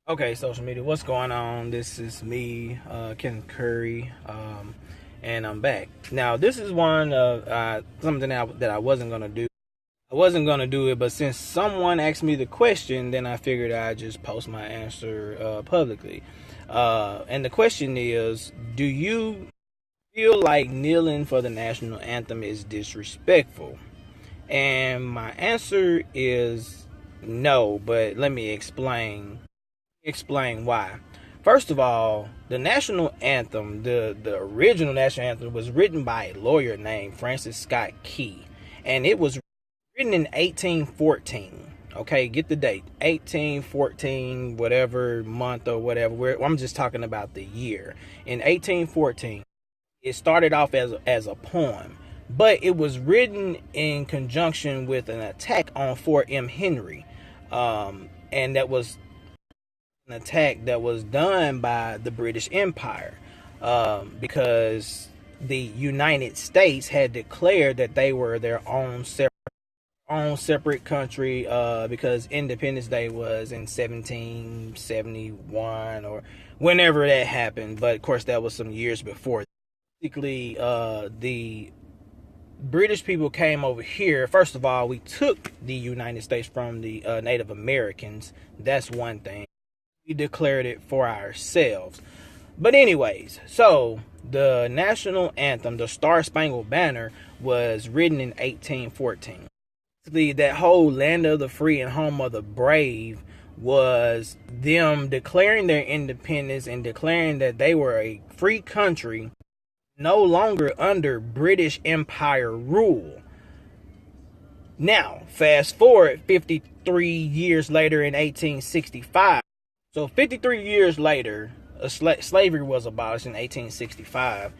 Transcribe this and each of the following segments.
Okay, social media, what's going on? This is me, Ken Curry, and I'm back. Now, this is one of something that I wasn't gonna do. I wasn't gonna do it, but since someone asked me the question, then I figured I'd just post my answer publicly. And the question is, do you feel like kneeling for the national anthem is disrespectful? And my answer is no, but let me explain why. First of all, the national anthem, the original national anthem, was written by a lawyer named Francis Scott Key, and it was written in 1814. Okay, get the date, 1814, whatever month or whatever. I'm just talking about the year. In 1814, it started off as a poem, but it was written in conjunction with an attack on Fort Henry, and that was an attack that was done by the British Empire, because the United States had declared that they were their own separate country, because Independence Day was in 1771 or whenever that happened. But of course, that was some years before. Basically, the British people came over here. First of all, we took the United States from the Native Americans. That's one thing. We declared it for ourselves. But anyways, so the national anthem, the Star Spangled Banner, was written in 1814. Basically, that whole land of the free and home of the brave was them declaring their independence and declaring that they were a free country, no longer under British Empire rule. Now, fast forward 53 years later in 1865. So 53 years later, slavery was abolished in 1865,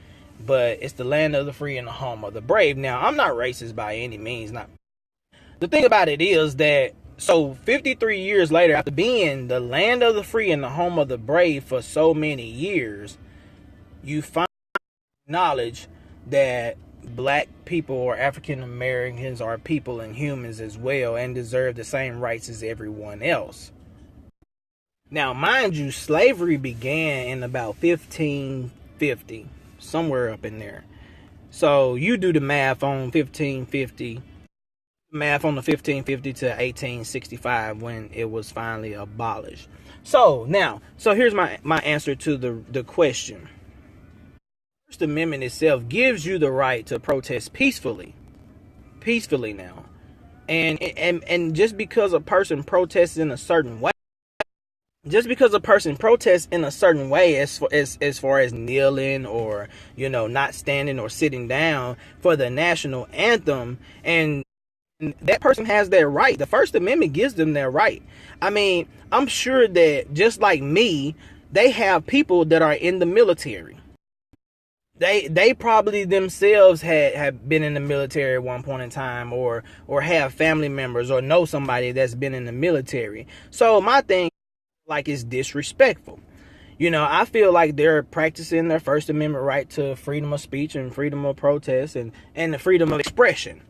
but it's the land of the free and the home of the brave. Now, I'm not racist by any means. Not. The thing about it is that, so 53 years later, after being the land of the free and the home of the brave for so many years, you find knowledge that black people or African Americans are people and humans as well and deserve the same rights as everyone else. Now, mind you, slavery began in about 1550, somewhere up in there. So you do the math on 1550, math on the 1550 to 1865 when it was finally abolished. So here's my answer to the question. The First Amendment itself gives you the right to protest peacefully now. And just because a person protests in a certain way, as far as kneeling or not standing or sitting down for the national anthem, and that person has their right. The First Amendment gives them their right. I mean, I'm sure that just like me, they have people that are in the military. They probably themselves have been in the military at one point in time, or have family members or know somebody that's been in the military. So my thing, like, is disrespectful. I feel like they're practicing their First Amendment right to freedom of speech and freedom of protest and the freedom of expression.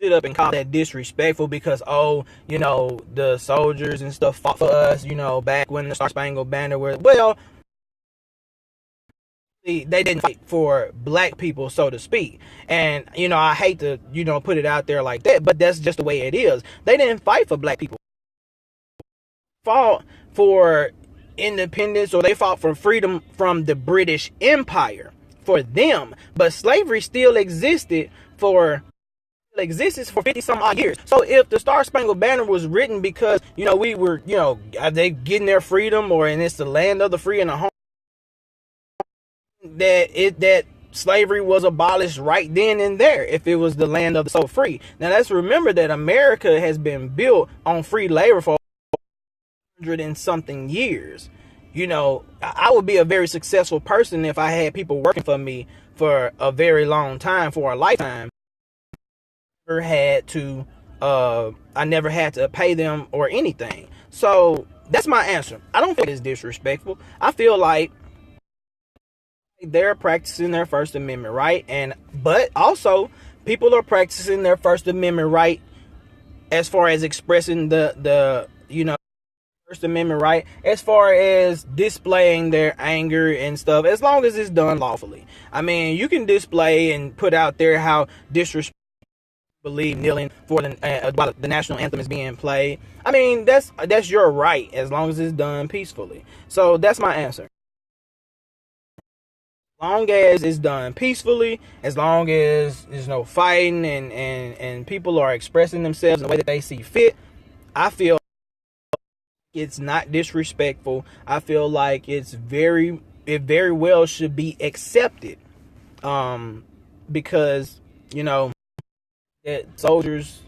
Sit up and call that disrespectful because, the soldiers and stuff fought for us, back when the Star Spangled Banner was, well, they didn't fight for black people, so to speak. And, I hate to, put it out there like that, but that's just the way it is. They didn't fight for black people. Fought for independence, or they fought for freedom from the British Empire for them. But slavery still existed for 50 some odd years. So if the Star Spangled Banner was written because, we were, are they getting their freedom, and it's the land of the free and the home, that slavery was abolished right then and there, if it was the land of the so free. Now let's remember that America has been built on free labor for 100 and something years. I would be a very successful person if I had people working for me for a very long time, for a lifetime. I never had to pay them or anything. So that's my answer. I don't think it's disrespectful. I feel like they're practicing their First Amendment right, but also people are practicing their First Amendment right as far as expressing the First Amendment right as far as displaying their anger and stuff, as long as it's done lawfully. I mean, you can display and put out there how disrespectful believe kneeling for while the national anthem is being played. I mean, that's your right as long as it's done peacefully. So that's my answer. As long as it's done peacefully, as long as there's no fighting and people are expressing themselves in the way that they see fit, I feel it's not disrespectful. I feel like it very well should be accepted. Because that soldiers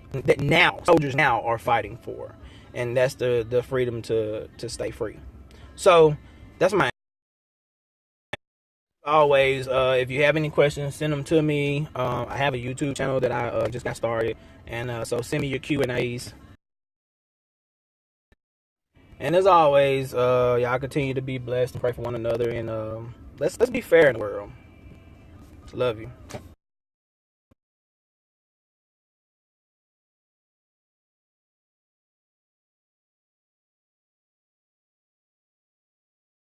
now are fighting for, and that's the freedom to stay free. So that's my always. If you have any questions, send them to me. I have a YouTube channel that I just got started, and so send me your Q&As. And as always, y'all continue to be blessed and pray for one another, and let's be fair in the world. Love you.